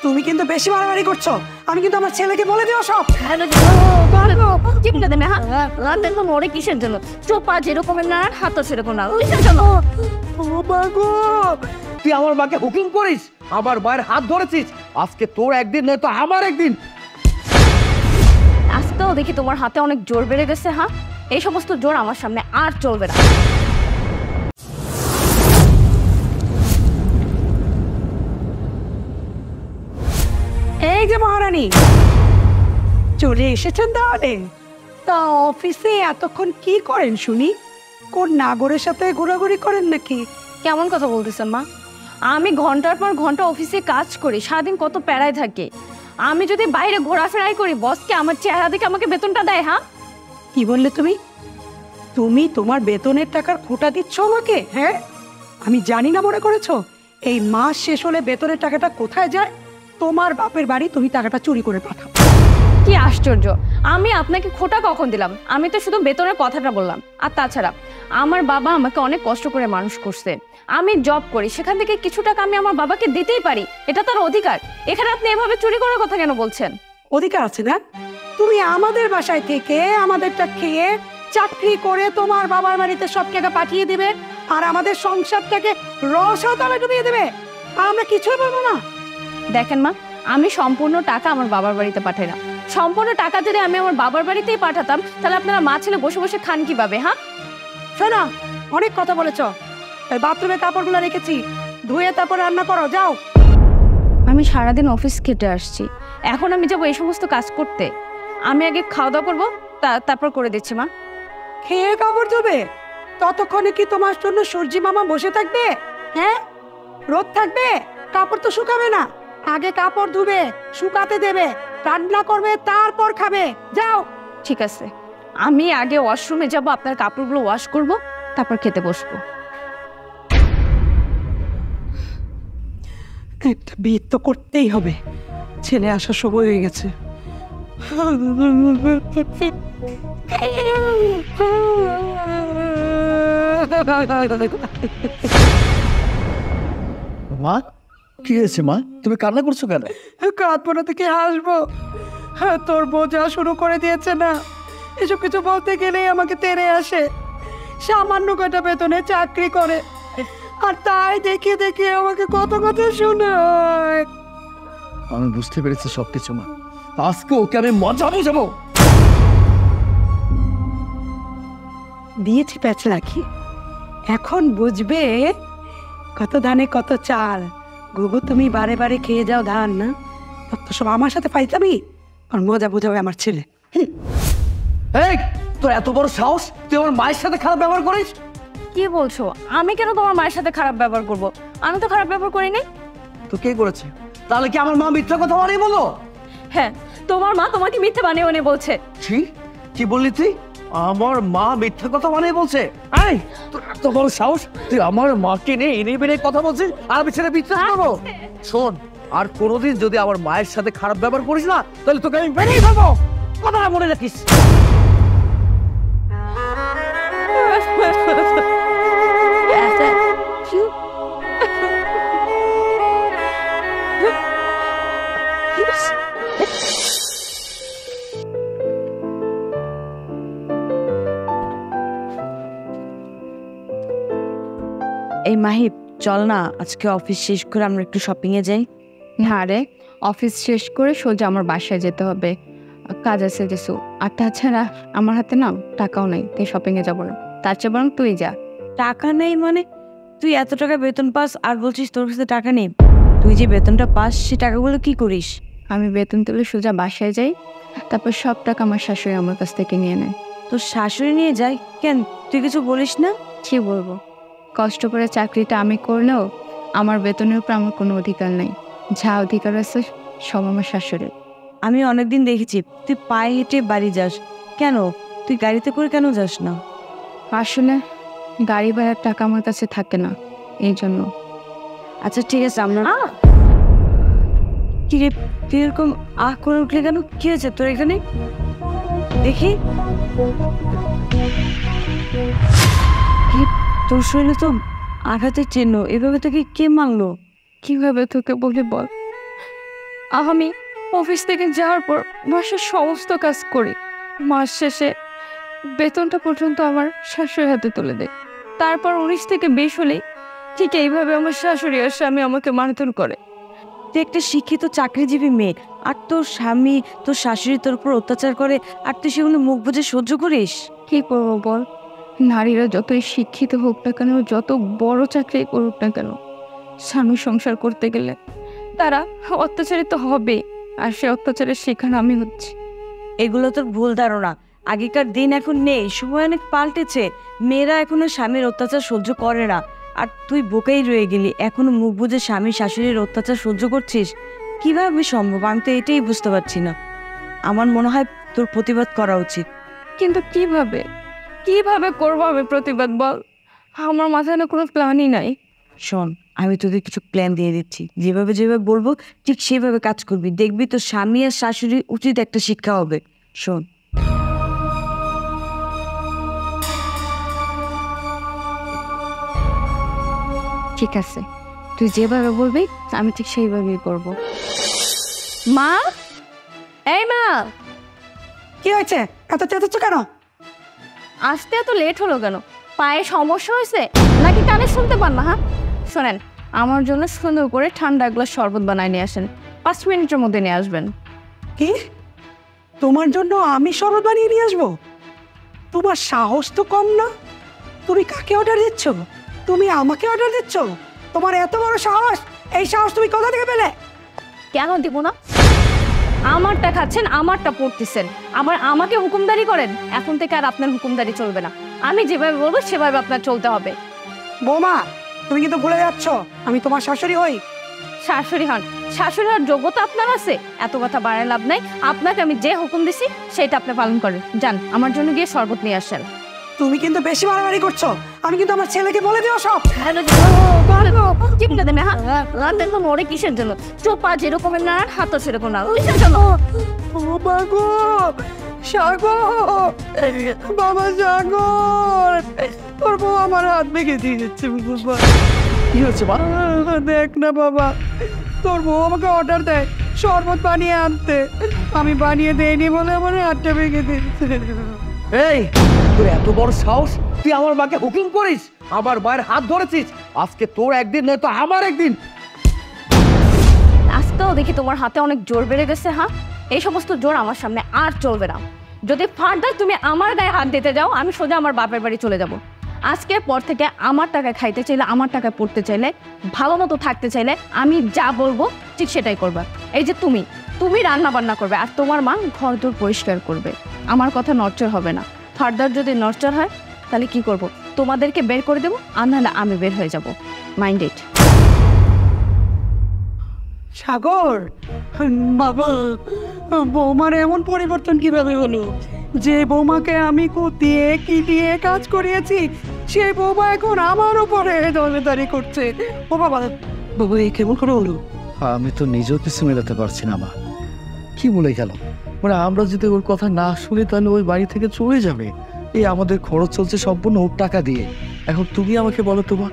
তুমি কিন্তু বেশি বাড়াবাড়ি করছো। আমি কিন্তু আমার ছেলেকে বলে দিও সব। ওরে কিসের জন্য? চোপা যেরকমের না হাতও সেরকম না, কিসের জন্য? তুই আমার মাকে হুকুম করিস, আমার মায়ের হাত ধরেছিস। আজকে তোর একদিন নয় তো আমার একদিন। আজকেও দেখি তোমার হাতে অনেক জোর বেড়ে গেছে। হ্যাঁ, এই সমস্ত জোর আমার সামনে আর চলবে না। এই যে মহারানী চলে এসেছেন তাহলে। তা অফিসে এতক্ষণ কি করেন শুনি? কোন নাগরের সাথে ঘোরাঘুরি করেন নাকি? কেমন কথা বলতেছেন মা? আমি ঘন্টার পর ঘন্টা অফিসে কাজ করি, সারাদিন কত প্যারায় থাকে। আমি যদি বাইরে ঘোরাফেরাই করি, বসকে আমার চেহারা দেখে আমাকে বেতনটা দেয়? হ্যাঁ, কি বললে তুমি? তুমি তোমার বেতনের টাকার খোটা দিচ্ছ আমাকে? হ্যাঁ, আমি জানি না মনে করেছো? এই মাস শেষ হলে বেতনের টাকাটা কোথায় যায়? তোমার বাপের বাড়ি তুমি টাকাটা চুরি করে পাঠাও। কি আশ্চর্য! আমি আপনাকে খোটা কখন দিলাম? আমি তো শুধু বেতনের কথাটা বললাম। আর তাছাড়া আমার বাবা আমাকে অনেক কষ্ট করে মানুষ করছে। আমি জব করি, সেখান থেকে কিছু টাকা আমি আমার বাবাকে দিতেই পারি, এটা তার অধিকার। এখানে আপনি এভাবে চুরি করার কথা কেন বলছেন? অধিকার আছে না? তুমি আমাদের বাসায় থেকে আমাদেরটা খেয়ে চাকরি করে তোমার বাবার বাড়িতে সব টাকা পাঠিয়ে দিবে, আর আমাদের সংসারটাকে রসাতলে ডুবিয়ে দেবে। আমরা কিছুই বলবো না। দেখেন মা, আমি সম্পূর্ণ টাকা আমার বাবার বাড়িতে পাঠাই না। সম্পূর্ণ টাকা যদি আমি আমার বাবার বাড়িতেই পাঠাতাম, তাহলে আপনারা মা ছেলে বসে বসে খান কিভাবে? হ্যাঁ, শোনো, অনেক কথা বলেছ। বাথরুমে কাপড়গুলো রেখেছি, ধুয়ে তারপর রান্না করো, যাও। আমি সারাদিন অফিস কেটে আসছি, এখন আমি যাবো এই সমস্ত কাজ করতে? আমি আগে খাওয়া দাওয়া করবো, তারপর করে দিচ্ছি মা। খেয়ে কাপড় ধোবে? ততক্ষণে কি তোমার জন্য সূর্যি মামা বসে থাকবে? হ্যাঁ, রোদ থাকবে, কাপড় তো শুকাবে না। আগে কাপড় ধুবে, শুকাতে দেবে, রান্না করবে, তারপর খাবে, যাও। ঠিক আছে, আমি আগে ওয়াশরুমে যাব, আপনার কাপড়গুলো ওয়াশ করব, তারপর খেতে বসবো। একটা বিয়ে তো করতেই হবে, ছেলে আসার সময় হয়ে গেছে। মা, কি হয়েছে মা? তুমি কান্না করছো কেন? কাঁদবো না থেকে হাসবো? তোর বোঝা শুরু করে দিয়েছে না। এসব কিছু বলতে গেলেই আমাকে তেড়ে আসে। সামান্য কটা বেতনে চাকরি করে, আর তাই দেখে দেখে আমাকে কত কথা শোনায়। আমি বুঝতে পেরেছি সবকিছু মা। আজকে ওকে আমি মজা বুঝাবো। দিয়েছি প্যাচ রাখি, এখন বুঝবে কত ধানে কত চাল। গুগু, তুমি বারে বারে খেয়ে যাও ধান না, তত সব আমার সাথে পাইতামি আর মজা বুঝাবে আমার ছেলে। এই, তোর এত বড় সাহস, তুই আমার মায়ের সাথে খারাপ ব্যবহার করিস? কি বলছো? আমি কেন তোমার মায়ের সাথে খারাপ ব্যবহার করব? আমি তো খারাপ ব্যবহার করি নাই। তো কে করেছে? তাহলে কি আমার মা মিথ্যা কথা বানিয়ে বললো? হ্যাঁ, তোমার মা তোমাকে মিথ্যে বানিয়ে বানিয়ে বলছে। কি বললি তুই? আমার মা মিথ্যা কথা বানিয়ে বলছে? এই, তোর এত বড় সাহস, তুই আমার মাকে নিয়ে এনে বেড়ে কথা বলছিস আর আমি সেটা বিশ্বাস করবো? শোন, আর কোনোদিন যদি আমার মায়ের সাথে খারাপ ব্যবহার করিস না, তাহলে তোকে আমি বেরিয়ে ফেলবো, কথাটা মনে রাখিস। এই মাহিব, চল না আজকে অফিস শেষ করে আমরা একটু শপিং এ যাই। না রে, অফিস শেষ করে সোজা আমার বাসায় যেতে হবে, কাজ আছে কিছু। আর তাছাড়া আমার হাতে না টাকাও নাই, তাই শপিং এ যাবো না। তার চেয়ে বরং তুই যা। টাকা নেই মানে? তুই এত টাকা বেতন পাস আর বলছিস তোর কাছে টাকা নেই? তুই যে বেতনটা পাস সে টাকাগুলো কি করিস? আমি বেতন তুলে সোজা বাসায় যাই, তারপর সব টাকা আমার শাশুড়ি আমার কাছ থেকে নিয়ে নেয়। তোর শাশুড়ি নিয়ে যায় কেন? তুই কিছু বলিস না? কি বলবো, কষ্ট করে চাকরিটা আমি করলেও আমার বেতনের উপর আমার কোনো অধিকার নেই। যা অধিকার আছে সব আমার শাশুড়ি। আমি অনেকদিন দেখেছি তুই পায়ে হেঁটে বাড়ি যাস, কেন তুই গাড়িতে করে কেন যাস না? আসলে গাড়ি ভাড়ার টাকা আমার কাছে থাকে না, এই জন্য। আচ্ছা ঠিক আছে, আমরা কি রে, তুই এরকম আহ করে উঠলে কেন? কি হয়েছে তোর এখানে? দেখি তোর শরীরে তো আঘাতের চিহ্ন, এভাবে তোকে কে মারলো? কিভাবে তোকে বলি বল? আমি অফিস থেকে যাওয়ার পর বাসার সমস্ত কাজ করি, মাস শেষে বেতনটা পর্যন্ত আমার শাশুড়ির হাতে তুলে দেয়। তারপর 19 থেকে 20 হলেই ঠিক এইভাবে আমার শাশুড়ি আর স্বামী আমাকে মারধর করে। তুই একটা শিক্ষিত চাকরিজীবী মেয়ে, আর তোর স্বামী তোর শাশুড়ি তোর উপর অত্যাচার করে, আর তুই সেগুলো মুখ বুজে সহ্য করিস? কি করবো বল, নারীরা যতই শিক্ষিত হোক না কেন, যত বড় চাকরি করুক না কেন, স্বামী সংসার করতে গেলে তারা অত্যাচারিত হবে, আর সে অত্যাচারের শিকার আমি হচ্ছি। এগুলো তোর ভুল ধারণা। আগেকার দিন এখন নেই, সময় অনেক পাল্টেছে। মেয়েরা এখনো স্বামীর অত্যাচার সহ্য করে না, আর তুই বোকাই রয়ে গেলি। এখনো মুখ বুজে স্বামী শাশুড়ির অত্যাচার সহ্য করছিস? কিভাবে সম্ভব? আমি তো এটাই বুঝতে পারছি না। আমার মনে হয় তোর প্রতিবাদ করা উচিত। কিন্তু কিভাবে কিভাবে করবো আমি প্রতিবাদ বল? আমার মাথায় না কোনো প্ল্যানই নাই। শোন, আমি তোদের কিছু প্ল্যান দিয়ে দিচ্ছি, যেভাবে যেভাবে বলবো ঠিক সেভাবে কাজ করবি। দেখবি তোর স্বামী আর শাশুড়ি উচিত একটা শিক্ষা হবে। শোন, ঠিক আছে, তুই যেভাবে বলবি আমি ঠিক সেইভাবেই করব। মা, এই মা, কি হয়েছে? এত চেঁচাচ্ছ কেন? আসতে এত লেট হলো কেন? পায়ে সমস্যা হয়েছে নাকি কানে শুনতে পান না? হ্যাঁ শোনেন, আমার জন্য সুন্দর করে ঠান্ডা এক গ্লাস শরবত বানায় নিয়ে আসেন, 5 মিনিটের মধ্যে নিয়ে আসবেন। কি? তোমার জন্য আমি শরবত বানিয়ে নিয়ে আসবো? তোমার সাহস তো কম না। তুমি কাকে অর্ডার দিচ্ছ? তুমি আমাকে অর্ডার দিচ্ছ? তোমার এত বড় সাহস! এই সাহস তুমি কোথা থেকে পেলে? কেন দিব না? আমারটা খাচ্ছেন, আমারটা পড়তেছেন, আবার আমাকে হুকুমদারি করেন। এখন থেকে আর আপনার হুকুমদারি চলবে না, আমি যেভাবে বলবো সেভাবে আপনার চলতে হবে। বৌমা, তুমি কিন্তু ভুলে যাচ্ছ আমি তোমার শাশুড়ি হই। শাশুড়ি হন, শাশুড়ি হওয়ার যোগ্যতা আপনার আছে? এত কথা বাড়ায় লাভ নাই। আপনাকে আমি যে হুকুম দিছি সেটা আপনি পালন করেন। যান, আমার জন্য গিয়ে শরবত নিয়ে আসেন। তুমি কিন্তু বেশি বাড়াবাড়ি করছো। আমি কিন্তু আমার ছেলেকে বলে দিও সব। মরে কিসের জন্য? চোপা যেরকম না, হাতও সেরকম না, কিসের জন্য? ও বাগো, সাগর, বাবা সাগর, তোর বউ আমার হাত ভেঙে দিয়ে যাচ্ছে বাবা। কি হচ্ছে মা? দেখ না বাবা, তোর বউ আমাকে অর্ডার দেয় শরবত বানিয়ে আনতে, আমি বানিয়ে দেইনি বলে আমার হাতটা ভেঙে দিচ্ছে। এই, তোর এত বড় সাহস, তুই আমার মাকে হুকুম করিস, আমার মায়ের হাত ধরেছিস। আজকে তোর একদিন নয় তো আমার একদিন। আজকেও দেখি তোমার হাতে অনেক জোর বেড়ে গেছে। হ্যাঁ, এই সমস্ত জোর আমার সামনে আর চলবে না। যদি ফার্দার তুমি আমার গায়ে হাত দিতে যাও, আমি সোজা আমার বাপের বাড়ি চলে যাব। আজকের পর থেকে আমার টাকায় খাইতে চাইলে, আমার টাকায় পড়তে চাইলে, ভালো মতো থাকতে চাইলে আমি যা বলবো ঠিক সেটাই করবে। এই যে তুমি রান্না বান্না করবে, আর তোমার মা ঘর দোর পরিষ্কার করবে। আমার কথা নড়চড় হবে না। ফার্দার যদি নড়চড় হয় তাহলে কি করব? তোমাদেরকে বের করে দেবো, আর নাহলে আমি বের হয়ে যাব। Mind it. সাগর বাবা, বৌমার এমন পরিবর্তন কিভাবে হলো? যে বৌমাকে আমি কুতিয়ে কিটিয়ে কাজ করিয়েছি, সেই বৌমা এখন আমার উপরে দলেদারি করছে। ও বাবা, বাবা এ কেমন করে হলো? আমি তো নিজেও কিছু মেলাতে পারছি না মা। কি বলে গেল? মানে আমরা যদি ওর কথা না শুনি তাহলে ওই বাড়ি থেকে চলে যাবে। এই আমাদের খরচ চলছে সম্পূর্ণ ওর টাকা দিয়ে। এখন তুমি আমাকে বলো তো মা,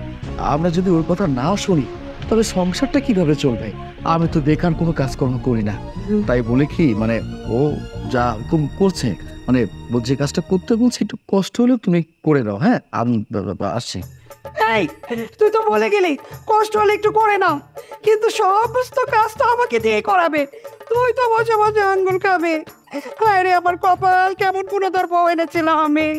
আমরা যদি ওর কথা না শুনি তবে সংসারটা কিভাবে চলবে? আমি তো বেকার কোনো কাজকর্ম করি না, তাই বলে কি মানে ও যা করছে, মানে ও যে কাজটা করতে বলছে একটু কষ্ট হলেও তুমি করে দাও। হ্যাঁ, আমি আসছি। এই, তুই তো বলে গেলি কষ্ট হলে একটু করে নাও, কিন্তু সমস্ত কাজ তো আমাকে দিয়ে করাবে। তুই তো বসে বসে আঙ্গুল খাবে। আরে আমার কপাল, কেমন কোনো তোর বউ এনেছিলাম আমি।